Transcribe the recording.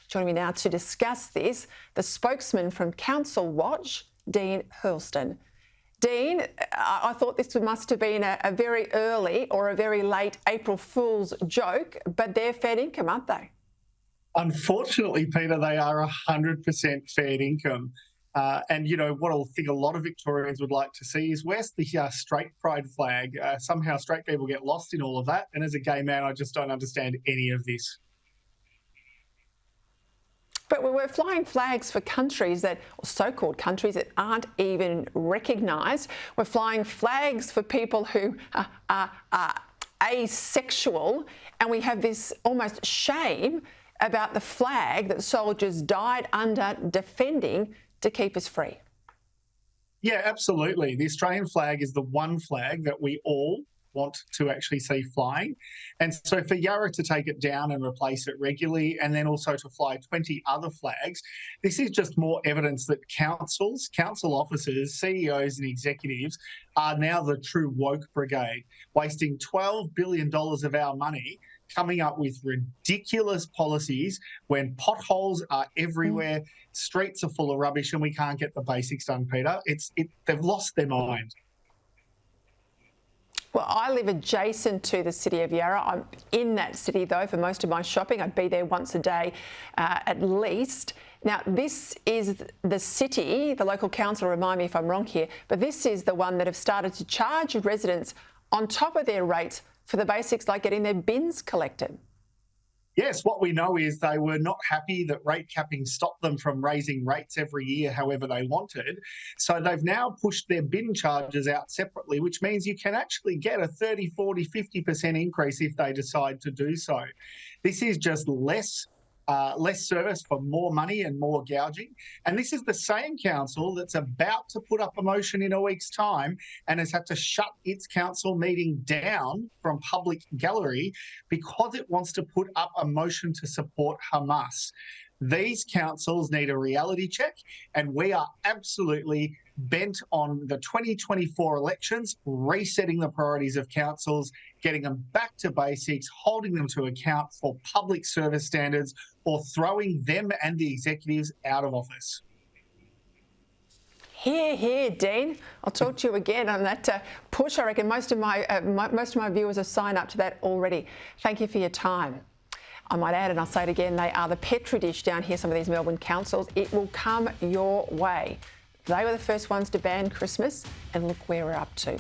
Joining me now to discuss this, the spokesman from Council Watch, Dean Hurlston. Dean, I thought this must have been a very early or a very late April Fool's joke, but they're fair income, aren't they? Unfortunately, Peter, they are 100% fair income. And, you know, what I think a lot of Victorians would like to see is where's the straight pride flag? Somehow straight people get lost in all of that. And as a gay man, I just don't understand any of this. But we're flying flags for countries that, or so-called countries that aren't even recognised. We're flying flags for people who are asexual, and we have this almost shame about the flag that soldiers died under defending to keep us free. Yeah, absolutely. The Australian flag is the one flag that we all want to actually see flying. And so for Yarra to take it down and replace it regularly, and then also to fly 20 other flags, this is just more evidence that council officers, CEOs and executives are now the true woke brigade, wasting $12 billion of our money coming up with ridiculous policies when potholes are everywhere, streets are full of rubbish, and we can't get the basics done, Peter. They've lost their mind. Well, I live adjacent to the city of Yarra. I'm in that city, though, for most of my shopping. I'd be there once a day at least. Now, this is the city, the local council, remind me if I'm wrong here, but this is the one that have started to charge residents on top of their rates for the basics like getting their bins collected. Yes, what we know is they were not happy that rate capping stopped them from raising rates every year however they wanted. So they've now pushed their bin charges out separately, which means you can actually get a 30, 40, 50% increase if they decide to do so. This is just less service for more money and more gouging. And this is the same council that's about to put up a motion in a week's time and has had to shut its council meeting down from public gallery because it wants to put up a motion to support Hamas. These councils need a reality check, and we are absolutely bent on the 2024 elections, resetting the priorities of councils, getting them back to basics, holding them to account for public service standards, or throwing them and the executives out of office. Hear, hear, Dean. I'll talk to you again on that push. I reckon most of my viewers have signed up to that already. Thank you for your time. I might add, and I'll say it again, they are the petri dish down here, some of these Melbourne councils. It will come your way. They were the first ones to ban Christmas, and look where we're up to.